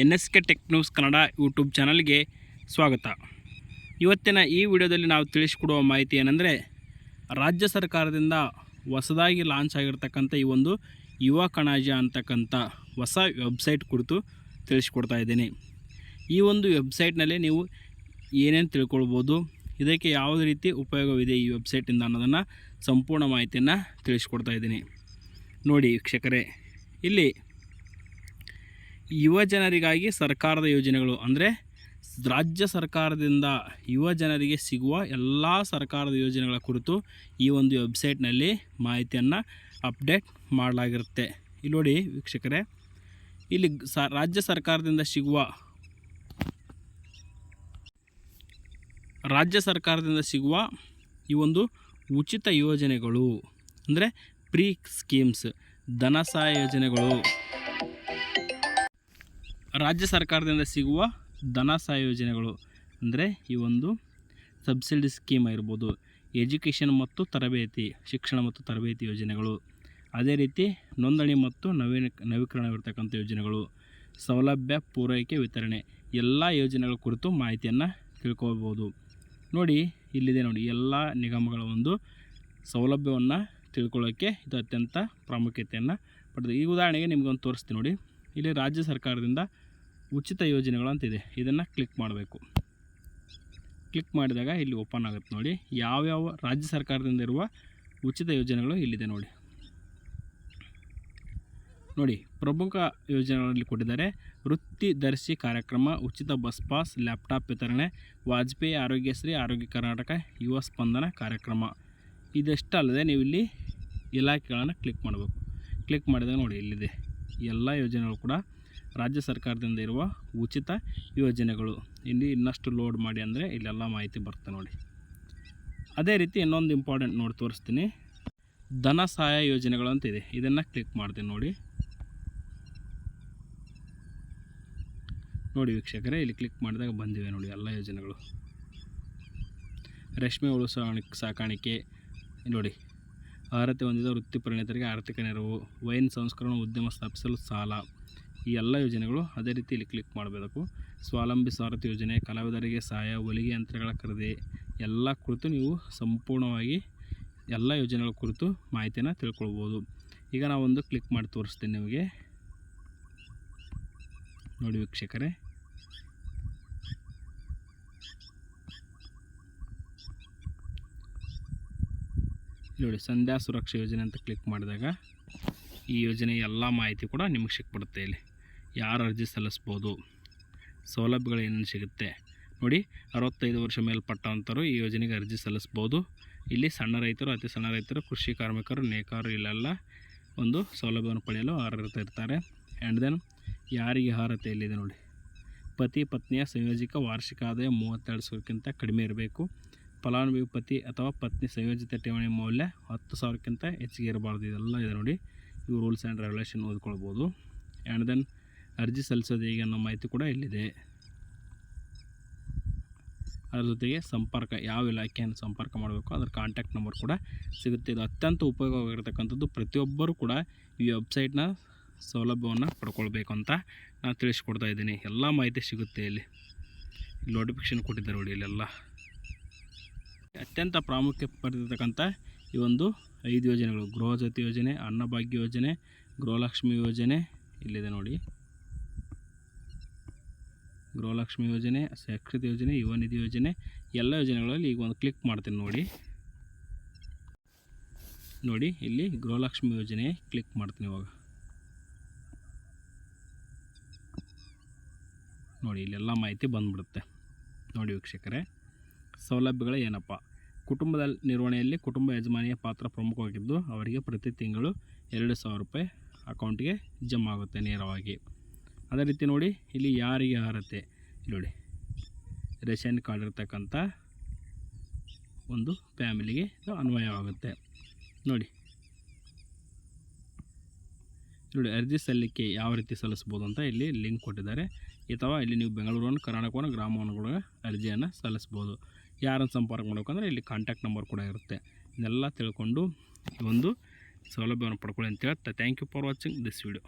NSK tech news Kannada YouTube ಚಾನಲ್ಗೆ ಸ್ವಾಗತ. ಇವತ್ತಿನ ಈ ವಿಡಿಯೋದಲ್ಲಿ ನಾವು ತಿಳಿಸಿಕೊಡುವ ಮಾಹಿತಿ ಏನೆಂದರೆ, ರಾಜ್ಯ ಸರ್ಕಾರದಿಂದ ಹೊಸದಾಗಿ ಲಾಂಚ್ ಆಗಿರ್ತಕ್ಕಂಥ ಈ ಒಂದು ಯುವ ಕಣಜ ಅಂತಕ್ಕಂಥ ಹೊಸ ವೆಬ್ಸೈಟ್ ಕುರಿತು ತಿಳಿಸ್ಕೊಡ್ತಾ ಇದ್ದೀನಿ. ಈ ಒಂದು ವೆಬ್ಸೈಟ್ನಲ್ಲಿ ನೀವು ಏನೇನು ತಿಳ್ಕೊಳ್ಬೋದು, ಇದಕ್ಕೆ ಯಾವುದೇ ರೀತಿ ಉಪಯೋಗವಿದೆ ಈ ವೆಬ್ಸೈಟಿಂದ ಅನ್ನೋದನ್ನು ಸಂಪೂರ್ಣ ಮಾಹಿತಿಯನ್ನು ತಿಳಿಸ್ಕೊಡ್ತಾ ಇದ್ದೀನಿ. ನೋಡಿ ವೀಕ್ಷಕರೇ, ಇಲ್ಲಿ ಯುವ ಜನರಿಗಾಗಿ ಸರ್ಕಾರದ ಯೋಜನೆಗಳು ಅಂದರೆ ರಾಜ್ಯ ಸರ್ಕಾರದಿಂದ ಯುವ ಜನರಿಗೆ ಸಿಗುವ ಎಲ್ಲ ಸರ್ಕಾರದ ಯೋಜನೆಗಳ ಕುರಿತು ಈ ಒಂದು ವೆಬ್ಸೈಟ್ನಲ್ಲಿ ಮಾಹಿತಿಯನ್ನು ಅಪ್ಡೇಟ್ ಮಾಡಲಾಗಿರುತ್ತೆ. ಇಲ್ಲಿ ನೋಡಿ ವೀಕ್ಷಕರೇ, ಇಲ್ಲಿ ರಾಜ್ಯ ಸರ್ಕಾರದಿಂದ ಸಿಗುವ ಈ ಒಂದು ಉಚಿತ ಯೋಜನೆಗಳು ಅಂದರೆ ಪ್ರೀ ಸ್ಕೀಮ್ಸ್, ಧನ ಸಹಾಯ ಯೋಜನೆಗಳು, ರಾಜ್ಯ ಸರ್ಕಾರದಿಂದ ಸಿಗುವ ಧನ ಸಹಾಯ ಯೋಜನೆಗಳು ಅಂದರೆ ಈ ಒಂದು ಸಬ್ಸಿಡಿ ಸ್ಕೀಮ್ ಆಗಿರ್ಬೋದು, ಎಜುಕೇಷನ್ ಮತ್ತು ತರಬೇತಿ, ಶಿಕ್ಷಣ ಮತ್ತು ತರಬೇತಿ ಯೋಜನೆಗಳು, ಅದೇ ರೀತಿ ನೋಂದಣಿ ಮತ್ತು ನವೀಕರಣವಿರ್ತಕ್ಕಂಥ ಯೋಜನೆಗಳು, ಸೌಲಭ್ಯ ಪೂರೈಕೆ ವಿತರಣೆ, ಎಲ್ಲ ಯೋಜನೆಗಳ ಕುರಿತು ಮಾಹಿತಿಯನ್ನು ತಿಳ್ಕೊಳ್ಬೋದು. ನೋಡಿ ಇಲ್ಲಿದೆ, ನೋಡಿ ಎಲ್ಲ ನಿಗಮಗಳ ಒಂದು ಸೌಲಭ್ಯವನ್ನು ತಿಳ್ಕೊಳ್ಳೋಕ್ಕೆ ಇದು ಅತ್ಯಂತ ಪ್ರಾಮುಖ್ಯತೆಯನ್ನು ಪಡೆದು. ಈ ಉದಾಹರಣೆಗೆ ನಿಮಗೊಂದು ತೋರಿಸ್ತೀನಿ ನೋಡಿ. ಇಲ್ಲಿ ರಾಜ್ಯ ಸರ್ಕಾರದಿಂದ ಉಚಿತ ಯೋಜನೆಗಳು ಅಂತಿದೆ, ಇದನ್ನು ಕ್ಲಿಕ್ ಮಾಡಬೇಕು. ಕ್ಲಿಕ್ ಮಾಡಿದಾಗ ಇಲ್ಲಿ ಓಪನ್ ಆಗುತ್ತೆ. ನೋಡಿ ಯಾವ್ಯಾವ ರಾಜ್ಯ ಸರ್ಕಾರದಿಂದ ಇರುವ ಉಚಿತ ಯೋಜನೆಗಳು ಇಲ್ಲಿದೆ. ನೋಡಿ ಪ್ರಮುಖ ಯೋಜನೆಗಳಲ್ಲಿ ಕೊಟ್ಟಿದ್ದಾರೆ. ವೃತ್ತಿ ದರ್ಶಿ ಕಾರ್ಯಕ್ರಮ, ಉಚಿತ ಬಸ್ ಪಾಸ್, ಲ್ಯಾಪ್ಟಾಪ್ ವಿತರಣೆ, ವಾಜಪೇಯಿ ಆರೋಗ್ಯಶ್ರೀ, ಆರೋಗ್ಯ ಕರ್ನಾಟಕ, ಯುವ ಸ್ಪಂದನ ಕಾರ್ಯಕ್ರಮ. ಇದಷ್ಟಲ್ಲದೆ ನೀವು ಇಲ್ಲಿ ಇಲಾಖೆಗಳನ್ನು ಕ್ಲಿಕ್ ಮಾಡಬೇಕು. ಕ್ಲಿಕ್ ಮಾಡಿದಾಗ ನೋಡಿ ಇಲ್ಲಿದೆ ಎಲ್ಲ ಯೋಜನೆಗಳು ಕೂಡ ರಾಜ್ಯ ಸರ್ಕಾರದಿಂದ ಇರುವ ಉಚಿತ ಯೋಜನೆಗಳು. ಇಲ್ಲಿ ಇನ್ನಷ್ಟು ಲೋಡ್ ಮಾಡಿ ಅಂದರೆ ಇಲ್ಲೆಲ್ಲ ಮಾಹಿತಿ ಬರುತ್ತೆ ನೋಡಿ. ಅದೇ ರೀತಿ ಇನ್ನೊಂದು ಇಂಪಾರ್ಟೆಂಟ್ ನೋಡಿ ತೋರಿಸ್ತೀನಿ, ಧನ ಸಹಾಯ ಯೋಜನೆಗಳು ಅಂತಿದೆ, ಇದನ್ನು ಕ್ಲಿಕ್ ಮಾಡ್ತೀನಿ. ನೋಡಿ ವೀಕ್ಷಕರೇ, ಇಲ್ಲಿ ಕ್ಲಿಕ್ ಮಾಡಿದಾಗ ಬಂದಿವೆ ನೋಡಿ ಎಲ್ಲ ಯೋಜನೆಗಳು. ರೇಷ್ಮೆ ಹುಳು ಸಾಕಾಣಿಕೆ ನೋಡಿ, ಅರ್ಹತೆ ಹೊಂದಿದ ವೃತ್ತಿ ಪರಿಣಿತರಿಗೆ ಆರ್ಥಿಕ ನೆರವು, ವೈನ್ ಸಂಸ್ಕರಣಾ ಉದ್ಯಮ ಸ್ಥಾಪಿಸಲು ಸಾಲ, ಈ ಎಲ್ಲ ಯೋಜನೆಗಳು. ಅದೇ ರೀತಿ ಇಲ್ಲಿ ಕ್ಲಿಕ್ ಮಾಡಬೇಕು. ಸ್ವಾವಲಂಬಿ ಸಾರಥಿ ಯೋಜನೆ, ಕಲಾವಿದರಿಗೆ ಸಹಾಯ, ಹೊಲಿಗೆ ಯಂತ್ರಗಳ ಖರೀದಿ, ಎಲ್ಲ ಕುರಿತು ನೀವು ಸಂಪೂರ್ಣವಾಗಿ ಎಲ್ಲ ಯೋಜನೆಗಳ ಕುರಿತು ಮಾಹಿತಿಯನ್ನು ತಿಳ್ಕೊಳ್ಬೋದು. ಈಗ ನಾವೊಂದು ಕ್ಲಿಕ್ ಮಾಡಿ ತೋರಿಸ್ತೀನಿ ನಿಮಗೆ. ನೋಡಿ ವೀಕ್ಷಕರೇ, ನೋಡಿ ಸಂಧ್ಯಾ ಸುರಕ್ಷಾ ಯೋಜನೆ ಅಂತ ಕ್ಲಿಕ್ ಮಾಡಿದಾಗ ಈ ಯೋಜನೆ ಎಲ್ಲ ಮಾಹಿತಿ ಕೂಡ ನಿಮಗೆ ಸಿಕ್ಬಿಡುತ್ತೆ. ಇಲ್ಲಿ ಯಾರು ಅರ್ಜಿ ಸಲ್ಲಿಸ್ಬೋದು, ಸೌಲಭ್ಯಗಳು ಏನೇನು ಸಿಗುತ್ತೆ ನೋಡಿ. 65 ವರ್ಷ ಮೇಲ್ಪಟ್ಟಂಥವರು ಈ ಯೋಜನೆಗೆ ಅರ್ಜಿ ಸಲ್ಲಿಸ್ಬೋದು. ಇಲ್ಲಿ ಸಣ್ಣ ರೈತರು, ಅತಿ ಸಣ್ಣ ರೈತರು, ಕೃಷಿ ಕಾರ್ಮಿಕರು, ನೇಕಾರರು ಇಲ್ಲೆಲ್ಲ ಒಂದು ಸೌಲಭ್ಯವನ್ನು ಪಡೆಯಲು ಅರ್ಹರಿರ್ತಾರೆ. ಆ್ಯಂಡ್ ದೆನ್ ಯಾರಿಗೆ ಅರ್ಹತೆ ಇಲ್ಲಿದೆ ನೋಡಿ, ಪತಿ ಪತ್ನಿಯ ಸಂಯೋಜಿತ ವಾರ್ಷಿಕ ಆದಾಯ 32,000ಕ್ಕಿಂತ ಕಡಿಮೆ ಇರಬೇಕು. ಫಲಾನುಭವಿ ಪತಿ ಅಥವಾ ಪತ್ನಿ ಸಂಯೋಜಿತ ಠೇವಣಿ ಮೌಲ್ಯ 10,000ಕ್ಕಿಂತ ಹೆಚ್ಚಿಗೆ ಇರಬಾರ್ದು. ಇದೆಲ್ಲ ಇದೆ ನೋಡಿ. ಇವು ರೂಲ್ಸ್ ಆ್ಯಂಡ್ ರೆಗ್ಯುಲೇಷನ್ ಓದ್ಕೊಳ್ಬೋದು. ಆ್ಯಂಡ್ ದೆನ್ ಅರ್ಜಿ ಸಲ್ಲಿಸೋದು ಹೇಗೆ ಅನ್ನೋ ಮಾಹಿತಿ ಕೂಡ ಇಲ್ಲಿದೆ. ಅದ್ರ ಜೊತೆಗೆ ಸಂಪರ್ಕ, ಯಾವ ಇಲಾಖೆಯನ್ನು ಸಂಪರ್ಕ ಮಾಡಬೇಕು ಅದರ ಕಾಂಟ್ಯಾಕ್ಟ್ ನಂಬರ್ ಕೂಡ ಸಿಗುತ್ತೆ. ಇದು ಅತ್ಯಂತ ಉಪಯೋಗವಾಗಿರ್ತಕ್ಕಂಥದ್ದು. ಪ್ರತಿಯೊಬ್ಬರೂ ಕೂಡ ಈ ವೆಬ್ಸೈಟ್ನ ಸೌಲಭ್ಯವನ್ನು ಪಡ್ಕೊಳ್ಬೇಕು ಅಂತ ನಾನು ತಿಳಿಸ್ಕೊಡ್ತಾ ಇದ್ದೀನಿ. ಎಲ್ಲ ಮಾಹಿತಿ ಸಿಗುತ್ತೆ ಇಲ್ಲಿ. ನೋಟಿಫಿಕೇಷನ್ ಕೊಟ್ಟಿದ್ದಾರೆ ನೋಡಿ. ಇಲ್ಲೆಲ್ಲ ಅತ್ಯಂತ ಪ್ರಾಮುಖ್ಯ ಪಡೆದಿರ್ತಕ್ಕಂಥ ಈ ಒಂದು 5 ಯೋಜನೆಗಳು: ಗೃಹಜ್ಯೋತಿ ಯೋಜನೆ, ಅನ್ನಭಾಗ್ಯ ಯೋಜನೆ, ಗೃಹಲಕ್ಷ್ಮಿ ಯೋಜನೆ ಇಲ್ಲಿದೆ ನೋಡಿ. ಗೃಹಲಕ್ಷ್ಮಿ ಯೋಜನೆ, ಸುರಕ್ಷಿತ ಯೋಜನೆ, ಯುವ ನಿಧಿ ಯೋಜನೆ, ಎಲ್ಲ ಯೋಜನೆಗಳಲ್ಲಿ ಈಗ ಒಂದು ಕ್ಲಿಕ್ ಮಾಡ್ತೀನಿ ನೋಡಿ. ಇಲ್ಲಿ ಗೃಹಲಕ್ಷ್ಮಿ ಯೋಜನೆ ಕ್ಲಿಕ್ ಮಾಡ್ತೀನಿ ಇವಾಗ. ನೋಡಿ ಇಲ್ಲೆಲ್ಲ ಮಾಹಿತಿ ಬಂದ್ಬಿಡುತ್ತೆ. ನೋಡಿ ವೀಕ್ಷಕರೇ, ಸೌಲಭ್ಯಗಳು ಏನಪ್ಪ, ಕುಟುಂಬದ ನಿರ್ವಹಣೆಯಲ್ಲಿ ಕುಟುಂಬ ಯಜಮಾನಿಯ ಪಾತ್ರ ಪ್ರಮುಖವಾಗಿದ್ದು ಅವರಿಗೆ ಪ್ರತಿ ತಿಂಗಳು 2,000 ರೂಪಾಯಿ ಅಕೌಂಟಿಗೆ ಜಮಾ ಆಗುತ್ತೆ ನೇರವಾಗಿ. ಅದೇ ರೀತಿ ನೋಡಿ ಇಲ್ಲಿ ಯಾರಿಗೆ ಅರ್ಹತೆ ನೋಡಿ, ರೇಷನ್ ಕಾರ್ಡ್ ಇರ್ತಕ್ಕಂಥ ಒಂದು ಫ್ಯಾಮಿಲಿಗೆ ಇದು ಅನ್ವಯವಾಗುತ್ತೆ. ನೋಡಿ ಅರ್ಜಿ ಸಲ್ಲಿಕೆ ಯಾವ ರೀತಿ ಸಲ್ಲಿಸ್ಬೋದು ಅಂತ ಇಲ್ಲಿ ಲಿಂಕ್ ಕೊಟ್ಟಿದ್ದಾರೆ. ಅಥವಾ ಇಲ್ಲಿ ನೀವು ಬೆಂಗಳೂರನ್ನು, ಕರ್ನಾಟಕವನ್ನು, ಗ್ರಾಮವನ್ನು ಅರ್ಜಿಯನ್ನು ಸಲ್ಲಿಸ್ಬೋದು. ಯಾರನ್ನು ಸಂಪರ್ಕ ಮಾಡಬೇಕಂದ್ರೆ ಇಲ್ಲಿ ಕಾಂಟ್ಯಾಕ್ಟ್ ನಂಬರ್ ಕೂಡ ಇರುತ್ತೆ. ಇದೆಲ್ಲ ತಿಳ್ಕೊಂಡು ಈ ಒಂದು ಸೌಲಭ್ಯವನ್ನು ಪಡ್ಕೊಳ್ಳಿ ಅಂತ ಹೇಳ್ತಾ, thank you for watching this video.